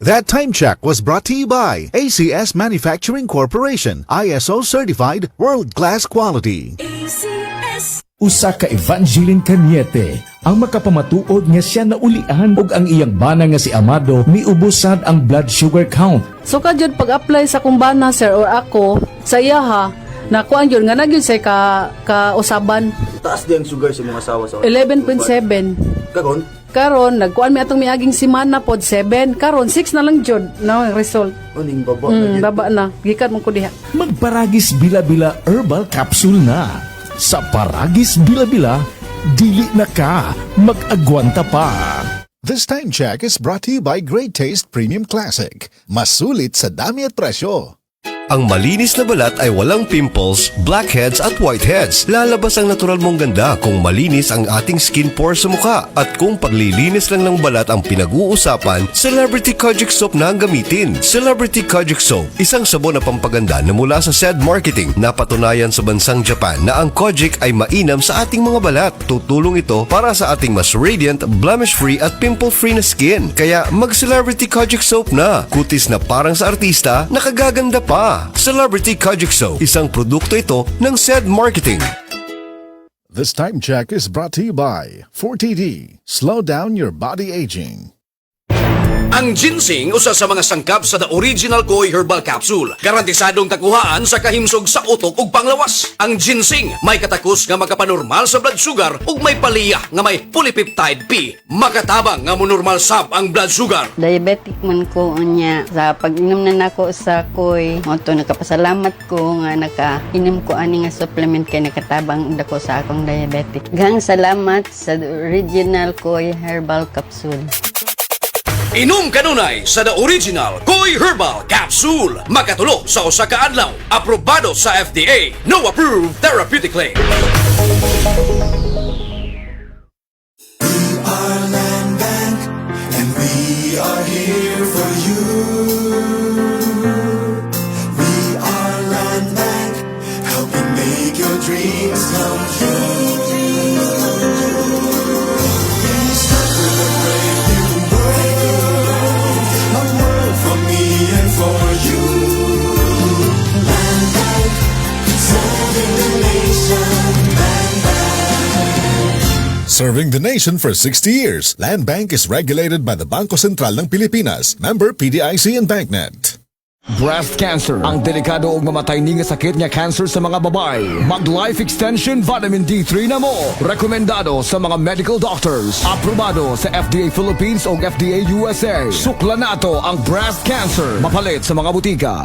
That time check was brought to you by ACS Manufacturing Corporation, ISO certified world-class quality. ACS. Usa ka Evangeline Cañete ang makapamatuod nga siya naulian og ang iyang bana nga si Amado miubusad ang blood sugar count. So kadyod pag-apply sa kumbana sir or ako sa iya ha, nakuan yun nga nagyud say ka usaban. Taas di ang sugar sa mga asawa sa 11.7. Kagon? Karon nagkuan mi atong miaging semana pod 7. Karon 6 na lang jud no ang result. Uning baba. Baba na. Gikat mo ko diha. Magparagis bila-bila herbal capsule na. Sa Paragis Bila-Bila, dili na ka mag-agwanta pa. This time check is brought to you by Great Taste Premium Classic. Masulit sa dami at presyo. Ang malinis na balat ay walang pimples, blackheads at whiteheads. Lalabas ang natural mong ganda kung malinis ang ating skin pores sa mukha. At kung paglilinis lang ng balat ang pinag-uusapan, Celebrity Kojic Soap na ang gamitin. Celebrity Kojic Soap, isang sabon na pampaganda na mula sa SED Marketing. Napatunayan sa bansang Japan na ang Kojic ay mainam sa ating mga balat. Tutulong ito para sa ating mas radiant, blemish-free at pimple-free na skin. Kaya mag-Celebrity Kojic Soap na. Kutis na parang sa artista, nakagaganda pa. Celebrity Kojic Soap, isang produkto ito ng SED Marketing. This time check is brought to you by 4TD. Slow down your body aging. Ang ginseng usa sa mga sangkap sa The Original Koi Herbal Capsule. Garantisadong takuhaan sa kahimsog sa utok ug panglawas. Ang ginseng may katakos nga makapanormal sa blood sugar ug may paliya nga may polypeptide P. Makatabang nga monormal sab ang blood sugar. Diabetic man ko unya. Sa pag-inom na nako sa Koi, moto nakapasalamat ko nga nakainom ko ani nga supplement kay nakatabang dako sa akong diabetic. Gang salamat sa The Original Koi Herbal Capsule. Inom kanunay sa The Original Koi Herbal Capsule. Makatulo sa usa ka adlaw. Aprobado sa FDA. No approved therapeutically. We are Land Bank, and we are here for you. We are Land Bank, helping make your dreams come true. Serving the nation for 60 years, Land Bank is regulated by the Bangko Sentral ng Pilipinas, member PDIC and BancNet. Breast cancer, ang delikado ug mamatay ni nga sakit nga cancer sa mga babae. Mag Life Extension Vitamin D3 na mo. Rekomendado sa mga medical doctors. Aprobado sa FDA Philippines ug FDA USA. Sukla nato ang breast cancer. Mapalit sa mga butika.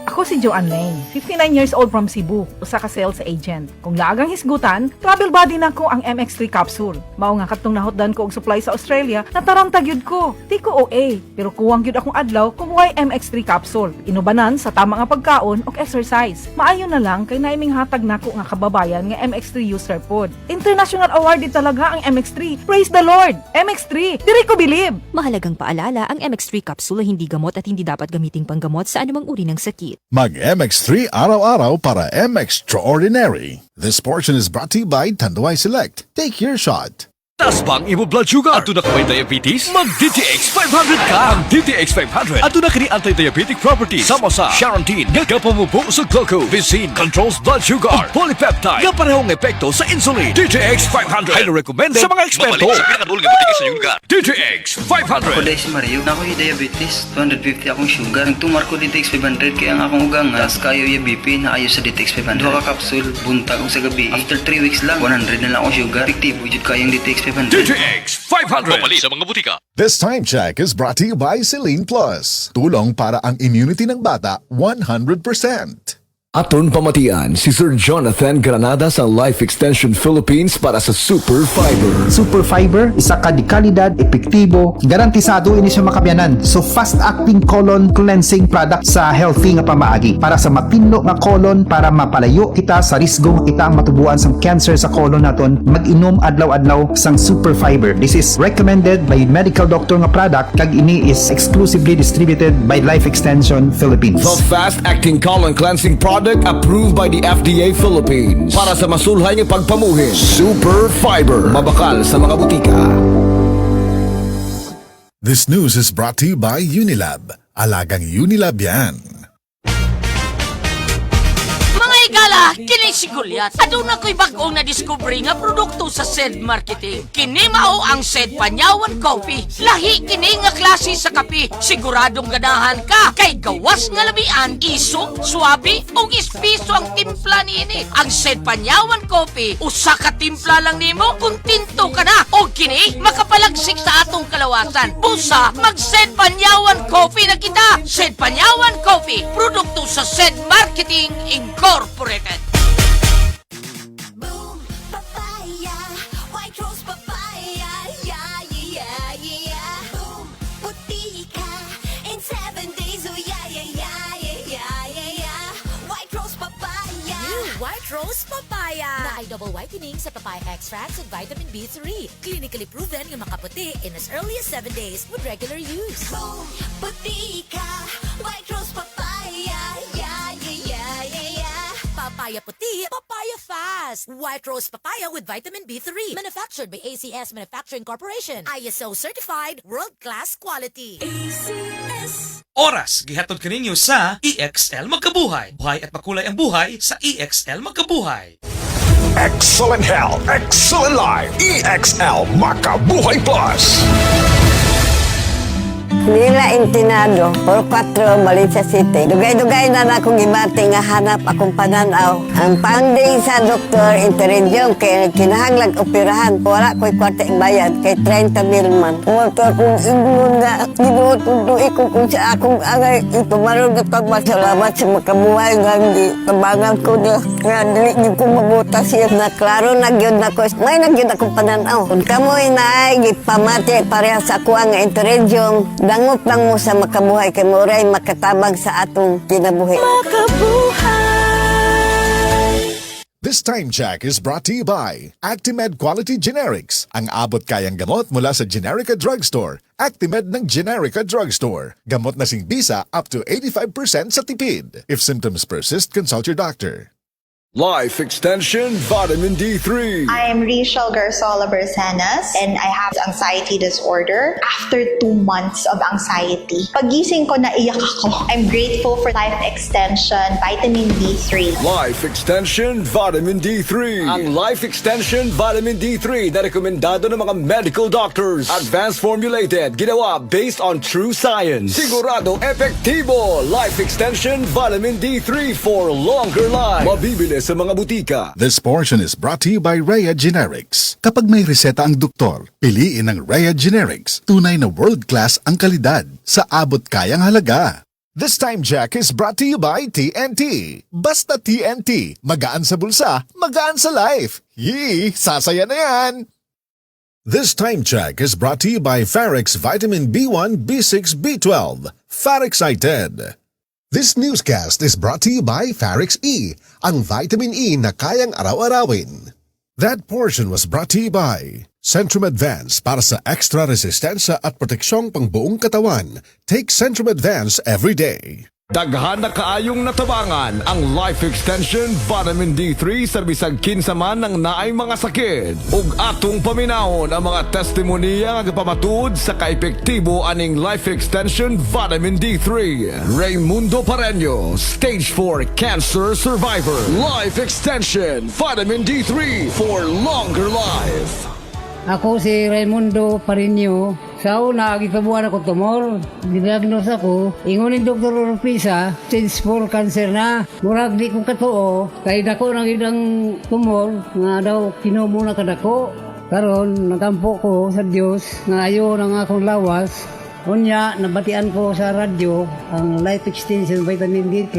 Ako si Joanne Lane, 59 years old from Cebu, usa ka sales agent. Kung laagang hisgutan, travel buddy na ko ang MX3 capsule. Mao nga katong nahotdan ko og supply sa Australia, nataranta gyud ko. Di ko OA, pero kuwang gyud akong adlaw kumuhay MX3 capsule. Inubanan sa tama nga pagkaon ug exercise. Maayo na lang kay naiming hatag nako nga kababayan nga MX3 user pod. International awarded talaga ang MX3. Praise the Lord! MX3, diri ko believe. Mahalagang paalala, ang MX3 capsule ay hindi gamot at hindi dapat gamiting panggamot sa anumang uri ng sakit. Mag MX3 araw-araw para MXtraordinary. This portion is brought to you by Tanduay Select. Take your shot. Taas bang imo blood sugar? Ato na ka may diabetes? Mag DTX 500 ka! Ang DTX 500 ato na kini anti-diabetic properties sama sa Charantine nga kapamubo sa glucose, Vicin controls blood sugar, ug polypeptide nga parehong epekto sa insulin. DTX 500 highly recommended sa mga eksperto. Sa pinakadul nga butika sa iyong lugar. DTX 500. Ako dahil si Mario, na ako'y diabetes, 250 akong sugar. Nagtumar ko DTX 500 kaya ang akong ugang as kayo yung BP na ayo sa DTX 500. Duha ka capsule, buntag kong sa gabi. After 3 weeks lang, 100 na lang akong sugar. Efektibo jud kayong DTX 500. DTX 500. Mapali sa mga butika. This time check is brought to you by Celine Plus. Tulong para ang immunity ng bata 100%. Aton pamatian si Sir Jonathan Granada sa Life Extension Philippines para sa Super Fiber. Super Fiber, isa ka di kalidad, epektibo, garantisado ini siya makabiyanan. So fast-acting colon cleansing product sa healthy nga pamaagi para sa mapinlo nga colon para mapalayo kita sa risgong kita ang matubuan sa cancer sa colon naton. Mag-inom adlaw-adlaw sang Super Fiber. This is recommended by medical doctor nga product kag ini is exclusively distributed by Life Extension Philippines. The fast-acting colon cleansing product approved by the FDA Philippines para sa masulhay ng pagpamuhin. Super Fiber, mabakal sa mga butika. This news is brought to you by Unilab. Alagang Unilab yan. Mga igala, kini si Goliath. Aduna ko'y bagong na-discovery nga produkto sa SED Marketing. Kini mao ang SED Panyawan Coffee. Lahi kini nga klase sa kape. Siguradong ganahan ka kay gawas nga labian, iso, swabe ug espeso ang timpla niini. Ang SED Panyawan Coffee, usa ka timpla lang nimo, kontento ka na. O kini makapalagsik sa atong kalawasan. Busa, mag-SED Panyawan Coffee na kita. SED Panyawan Coffee, produkto sa SED Marketing Incorporated. Boom, papaya, white rose papaya, yeah, yeah, yeah. Boom, puti ka in 7 days, oh yeah, yeah, yeah, yeah, yeah, yeah. White rose papaya. New White Rose Papaya na ay double whitening sa papaya extracts with vitamin B3. Clinically proven nga makaputi in as early as 7 days with regular use. Boom, puti ka, white rose papaya, yeah, yeah, yeah, yeah, yeah. Papaya puti, papaya fast. White Rose Papaya with vitamin B3. Manufactured by ACS Manufacturing Corporation. ISO certified, world-class quality. ACS. Oras, gihatod kaninyo sa EXL Magkabuhay. Buhay at makulay ang buhay sa EXL Magkabuhay. Excellent health, excellent life. EXL Makabuhay Plus. Nila Intinado, por 4, Valencia City. Dugay-dugay na akong gibati nga hanap akong pananaw. Ang finding sa Dr. Interregion kay kinahanglang operahan. Wala ko'y kwarte bayad kay 30,000 man. Umagto akong ingon nga, ginuot untuin ko kung sa akong agay. Ito marunong na pagmasalamat sa makabuhay nga hindi tabangan ko niya. Nga dili ko mabuta siya na klaro nagyod na ko. May nagyod akong pananaw. Kung kamoy na ay gipamati pareha sa kuha nga Interregion, dangot lang mo sa makabuhay kay Muray makatabang sa atong kinabuhi. This time check is brought to you by Actimed Quality Generics. Ang abot kayang gamot mula sa Generica Drugstore. Actimed ng Generica Drugstore. Gamot na singbisa up to 85% sa tipid. If symptoms persist, consult your doctor. Life Extension Vitamin D3. I am Rachel Garzola Bersanas and I have anxiety disorder. After 2 months of anxiety, pagising ko naiyak ako. I'm grateful for Life Extension Vitamin D3. Life Extension Vitamin D3. Ang Life Extension Vitamin D3 na rekomendado ng mga medical doctors. Advanced formulated, ginawa based on true science. Sigurado epektibo. Life Extension Vitamin D3 for longer life. Mabibili sa mga butika. This portion is brought to you by Rhea Generics. Kapag may reseta ang doktor, piliin ang Rhea Generics. Tunay na world-class ang kalidad sa abot kayang halaga. This time check is brought to you by TNT. Basta TNT, magaan sa bulsa, magaan sa life. Yee, sasaya na yan! This time check is brought to you by Farex Vitamin B1, B6, B12. Farexcited. This newscast is brought to you by Farex E, ang vitamin E na kayang araw-arawin. That portion was brought to you by Centrum Advance para sa extra resistensya at proteksyong pangbuong katawan. Take Centrum Advance every day. Daghan na kaayong natabangan ang Life Extension Vitamin D3 sa bisag kinsa man ng naay mga sakit. Ug atong paminahon ang mga testimonya nga pamatud sa kaepektibo aning Life Extension Vitamin D3. Raymundo Pareño, Stage 4 Cancer Survivor. Life Extension Vitamin D3 for longer life. Ako si Raymundo Pareño. Sa una, gitabuhan ako tumor. Diagnose ako. Ingunin Dr. Urpisa, stage 4 cancer na. Murag di ko katuo. Kaya dako na idang tumor. Nga daw kinumo na kadako. Karon nagampo ko sa Dios nga ayo ng akong lawas. Unya, nabatian ko sa radyo ang Life Extension Vitamin D3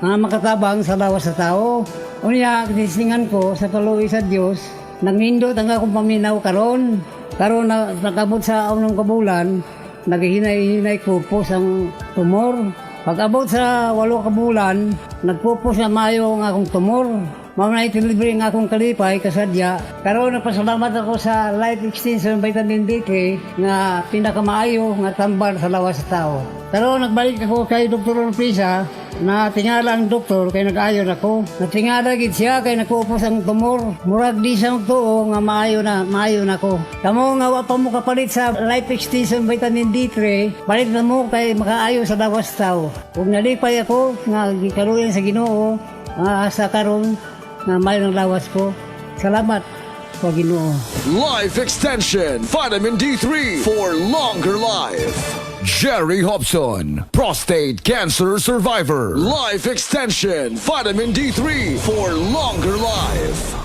nga makatabang sa lawas sa tao. Unya, tisingan ko sa kaluwi sa Dios. Nangindot ang akong paminaw karon. Karon na nakabot sa unang kabulan, naghihinay-hinay kupos ang tumor. Pag-abot sa 8 kabulan, nagpupos na mayo ang akong tumor. Mga itilibre ang akong kalipay kasadya. Karon napasalamat ako sa Life Extension Vitamin D3 nga pinakamaayo nga tambal sa lawas sa tao. Karon nagbalik ako kay Dr. Urpisa natingala ang doktor kay nag-ayon ako. Natingala gid siya kay nakuupos ang tumor. Murag di siya magtuo nga maayo na ako. Kamo nga wa pa mo kapalit sa Life Extension Vitamin D3, palit na mo kay makaayo sa lawas tao. Kung nalipay ako nga gikaluyan sa Ginoo, asa karon nga maayo ng lawas ko. Salamat sa Ginoo. Life Extension Vitamin D3 for longer life. Jerry Hobson, prostate cancer survivor. Life Extension Vitamin D3 for longer life.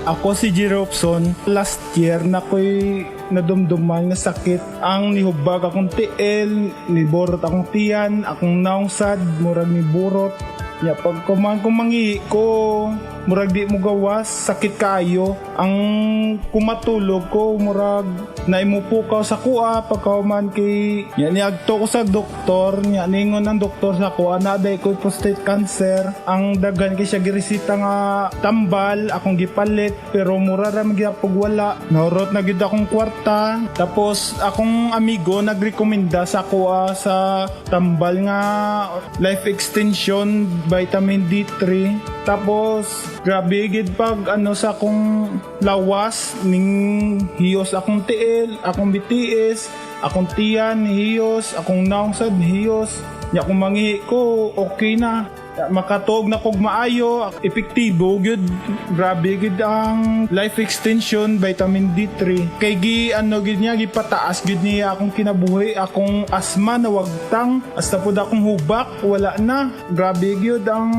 Ako si Jerry Hobson. Last year na ko'y nadumduman nga sakit. Ang nihubag akong tiil, niborot akong tiyan, akong naungsad, murag ni burot. Ya, pag kumangi ko, murag di mo gawas, sakit kayo. Ang kumatulog ko, murag naimupukaw sa kuha, pagkauman kay niagto ko sa doktor, ningon ng doktor sa kuha, naday ko prostate cancer. Ang daghan kay siya giresita nga tambal, akong gipalit, pero mura ra magyapog wala. Naurot na gid akong kwarta, tapos akong amigo nagrekomenda sa kuha sa tambal nga Life Extension Vitamin D3. Tapos grabe gid pag sa akong lawas ning hiyos akong tiil, akong BTS, akong tiyan hiyos, akong naungsad hiyos. Ya kung mangihi ko okay na. Makatuog na kog maayo, epektibo gyud. Grabe gid ang Life Extension Vitamin D3. Kay gid niya gipataas gid niya akong kinabuhi, akong asma na wagtang, hasta pud akong hubak wala na. Grabe gyud ang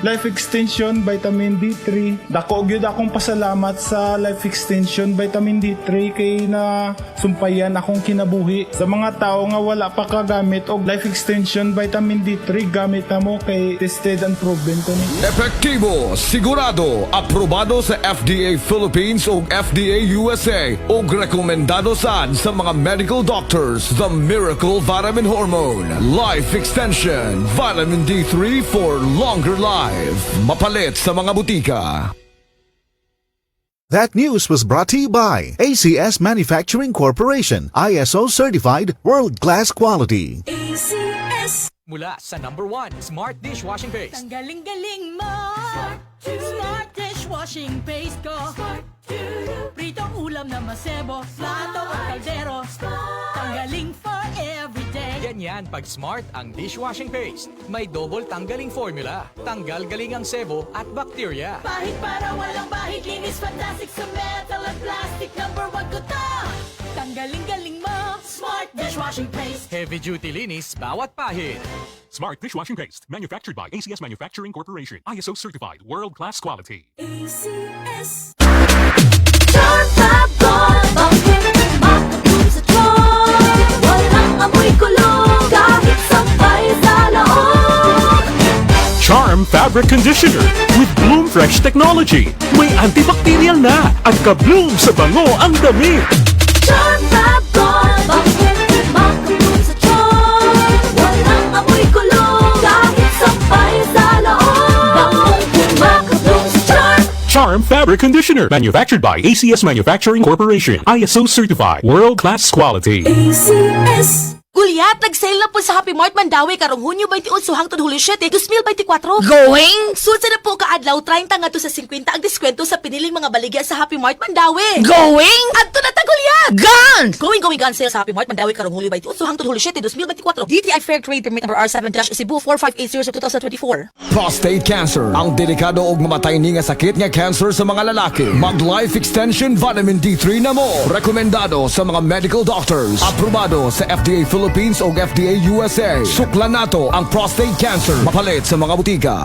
Life Extension Vitamin D3. Dako gyud akong pasalamat sa Life Extension Vitamin D3 kay na sumpayan akong kinabuhi. Sa mga tao nga wala pa kagamit og Life Extension Vitamin D3, gamit na mo kay tested and proven ko ni. Epektibo, sigurado, aprobado sa FDA Philippines o FDA USA o rekomendado sa mga medical doctors. The Miracle Vitamin Hormone Life Extension Vitamin D3 for longer life. Mapalit sa mga butika. That news was brought to you by ACS Manufacturing Corporation, ISO certified world-class quality. ACS. Mula sa #1 Smart Dishwashing Paste. Ang galing-galing mo. Smart dishwashing paste ko. Pritong ulam na masebo, plato o kaldero. Tanggaling for everyday. Ganyan pag Smart ang dishwashing paste. May double tanggaling formula. Tanggal galing ang sebo at bakterya. Bahid para walang bahid, linis fantastic sa metal at plastic. #1 ko to. Tanggaling-galing mo. Smart dishwashing paste. Heavy duty linis bawat pahid. Smart Dishwashing Paste, manufactured by ACS Manufacturing Corporation, ISO certified, world-class quality. ACS. Makatulog sa tron. Walang amoy kulog, kahit sampay sa loob. Charm Fabric Conditioner with Bloom Fresh Technology. May antibacterial na at ka-bloom sa bango ang damit. Charm Fabric, makatulog sa tron. Walang amoy kulog, kahit sampay sa loob. Makatulog sa Charm. Charm Fabric Conditioner, manufactured by ACS Manufacturing Corporation, ISO certified, world-class quality. ACS. Gulyat, nag-sale na po sa Happy Mart Mandawi karong Hunyo 28 hangtod Hulyo 7, 2024. Going? Sunsa na po kaadlaw 30 ngadto sa 50 ang diskwento sa piniling mga baligya sa Happy Mart Mandawi. Going? Adto na ta Gulyat. Gone! Going gun sale sa Happy Mart Mandawi karong Hulyo 28 hangtod Hulyo 7, 2024. DTI Fair Trade Permit number R7-Cebu 4580 2024. Prostate cancer, ang delikado ug mamatay ni nga sakit nga cancer sa mga lalaki. Mag Life Extension Vitamin D3 na mo. Rekomendado sa mga medical doctors. Aprobado sa FDA Philippines o FDA USA. Suklan nato ang prostate cancer. Mapalit sa mga butika.